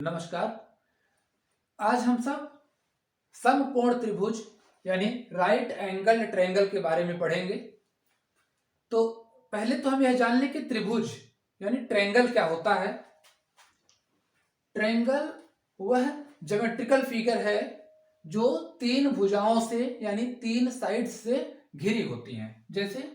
नमस्कार। आज हम सब समकोण त्रिभुज यानी राइट एंगल ट्रायंगल के बारे में पढ़ेंगे। तो पहले तो हम यह जान लें कि त्रिभुज यानी ट्रायंगल क्या होता है। ट्रायंगल वह ज्योमेट्रिकल फिगर है जो तीन भुजाओं से यानी तीन साइड्स से घिरी होती हैं। जैसे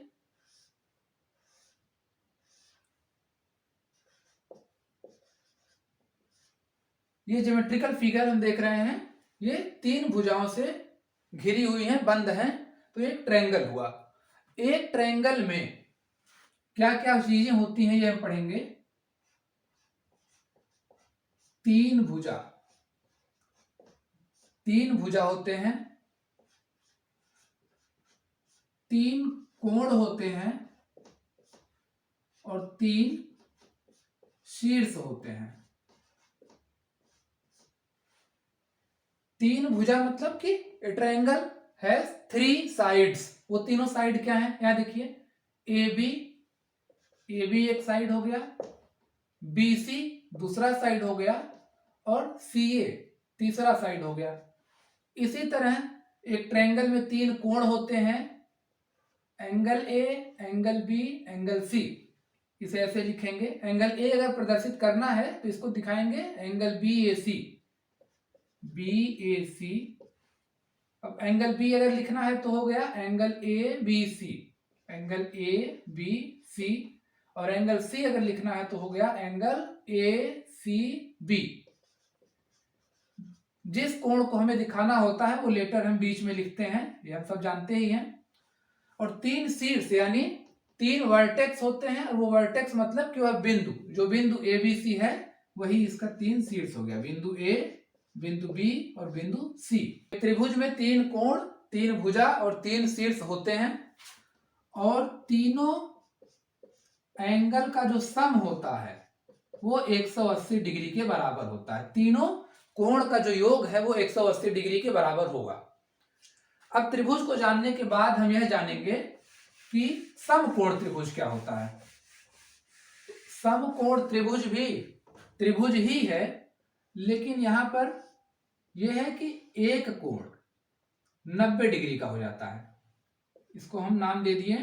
ये ज्योमेट्रिकल फिगर हम देख रहे हैं, ये तीन भुजाओं से घिरी हुई हैं, बंद हैं, तो एक ट्रायंगल हुआ। एक ट्रायंगल में क्या क्या चीजें होती हैं ये हम पढ़ेंगे। तीन भुजा होते हैं, तीन कोण होते हैं और तीन शीर्ष होते हैं। तीन भुजा मतलब कि ट्रायंगल हैज थ्री साइड्स। वो तीनों साइड क्या हैं, यहां देखिए। ए बी एक साइड हो गया, बी सी दूसरा साइड हो गया और सी ए तीसरा साइड हो गया। इसी तरह एक ट्रायंगल में तीन कोण होते हैं, angle A, angle B, angle C. इसे ऐसे लिखेंगे। एंगल ए अगर प्रदर्शित करना है तो इसको दिखाएंगे angle B A C, B A C. अब एंगल बी अगर लिखना है तो हो गया angle A B C, angle A B C. और एंगल सी अगर लिखना है तो हो गया एंगल ए सी बी। जिस कोण को हमें दिखाना होता है वो लेटर हम बीच में लिखते हैं, ये हम सब जानते ही हैं। और तीन शीर्ष यानी तीन वर्टेक्स होते हैं, और वो वर्टेक्स मतलब कि वह बिंदु, जो बिंदु ए बी सी है वही इसका तीन शीर्ष हो गया। बिंदु ए, बिंदु बी और बिंदु सी। त्रिभुज में तीन कोण, तीन भुजा और तीन शीर्ष होते हैं, और तीनों एंगल का जो सम होता है वो 180 डिग्री के बराबर होता है। तीनों कोण का जो योग है वो 180 डिग्री के बराबर होगा। अब त्रिभुज को जानने के बाद हम यह जानेंगे कि समकोण त्रिभुज क्या होता है। समकोण त्रिभुज भी त्रिभुज ही है, लेकिन यहां पर यह है कि एक कोण 90 डिग्री का हो जाता है। इसको हम नाम दे दिए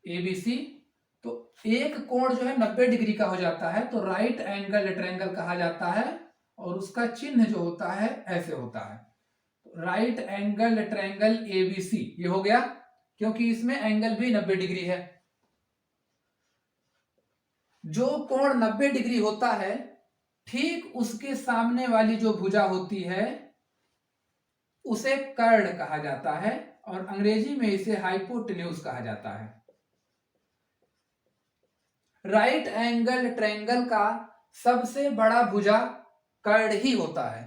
एबीसी। तो एक कोण जो है 90 डिग्री का हो जाता है तो राइट एंगल ट्रायंगल कहा जाता है, और उसका चिन्ह जो होता है ऐसे होता है, राइट एंगल ट्रायंगल एबीसी। ये हो गया क्योंकि इसमें एंगल भी 90 डिग्री है। जो कोण 90 डिग्री होता है ठीक उसके सामने वाली जो भुजा होती है उसे कर्ण कहा जाता है, और अंग्रेजी में इसे हाइपोटेन्यूज कहा जाता है। राइट एंगल ट्रायंगल का सबसे बड़ा भुजा कर्ण ही होता है।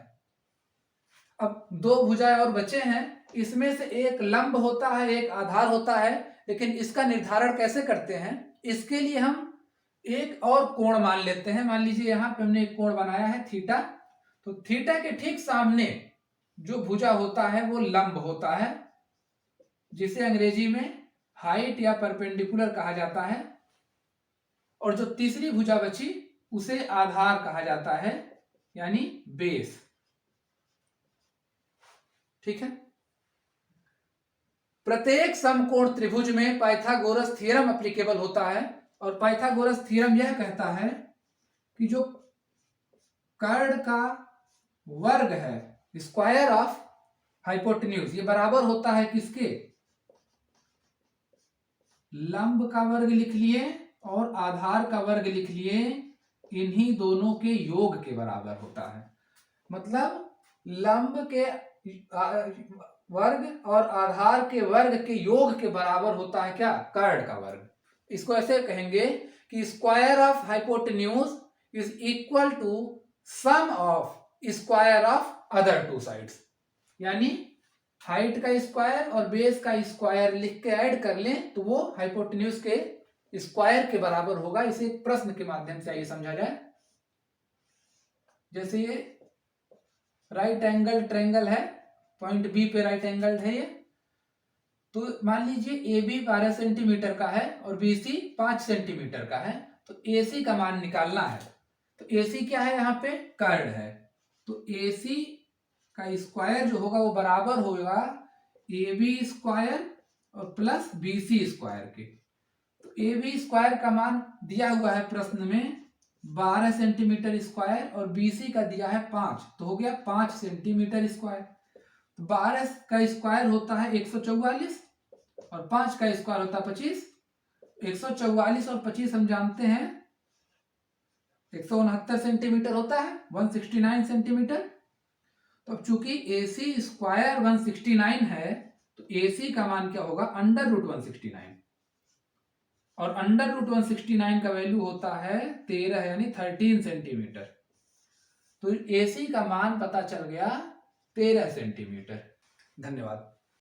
अब दो भुजाएं और बचे हैं, इसमें से एक लंब होता है, एक आधार होता है, लेकिन इसका निर्धारण कैसे करते हैं, इसके लिए हम एक और कोण मान लेते हैं। मान लीजिए यहां पे हमने एक कोण बनाया है थीटा, तो थीटा के ठीक सामने जो भुजा होता है वो लंब होता है, जिसे अंग्रेजी में हाइट या परपेंडिकुलर कहा जाता है। और जो तीसरी भुजा बची उसे आधार कहा जाता है, यानी बेस। ठीक है। प्रत्येक समकोण त्रिभुज में पाइथागोरस थ्योरम एप्लीकेबल होता है, और पाइथागोरस थ्योरम यह कहता है कि जो कर्ण का वर्ग है, स्क्वायर ऑफ हाइपोटेन्यूज, ये बराबर होता है किसके, लंब का वर्ग लिख लिए और आधार का वर्ग लिख लिए, इन्हीं दोनों के योग के बराबर होता है। मतलब लंब के वर्ग और आधार के वर्ग के योग के बराबर होता है क्या, कर्ण का वर्ग। इसको ऐसे कहेंगे कि square of hypotenuse is equal to sum of square of other two sides. यानी हाइट का स्क्वायर और बेस का स्क्वायर लिख के ऐड कर लें तो वो हाइपोटेन्यूज के स्क्वायर के बराबर होगा। इसे एक प्रश्न के माध्यम से आइए समझा जाए। जैसे ये राइट एंगल ट्रायंगल है, पॉइंट बी पे राइट एंगल है ये, तो मान लीजिए ए बी 12 सेंटीमीटर का है और बी सी 5 सेंटीमीटर का है, तो ए सी का मान निकालना है। तो AC क्या है यहाँ पे, कर्ड है, तो AC का स्क्वायर जो होगा वो बराबर होगा AB स्क्वायर और प्लस BC स्क्वायर के। तो AB स्क्वायर का मान दिया हुआ है प्रश्न में 12 सेंटीमीटर स्क्वायर और BC का दिया है 5, तो हो गया 5 सेंटीमीटर स्क्वायर। तो 12 का स्क्वायर होता है 144 और 5 का स्क्वायर होता है 25। 144 और 25 हम जानते हैं 169 सेंटीमीटर होता है, 169 सेंटीमीटर। तो अब चूंकि AC स्क्वायर 169 है तो AC का मान क्या होगा, अंडर रूट 169, और अंडर रूट 169 का वैल्यू होता है 13 यानी 13 सेंटीमीटर। तो AC का मान पता चल गया 13 सेंटीमीटर। धन्यवाद।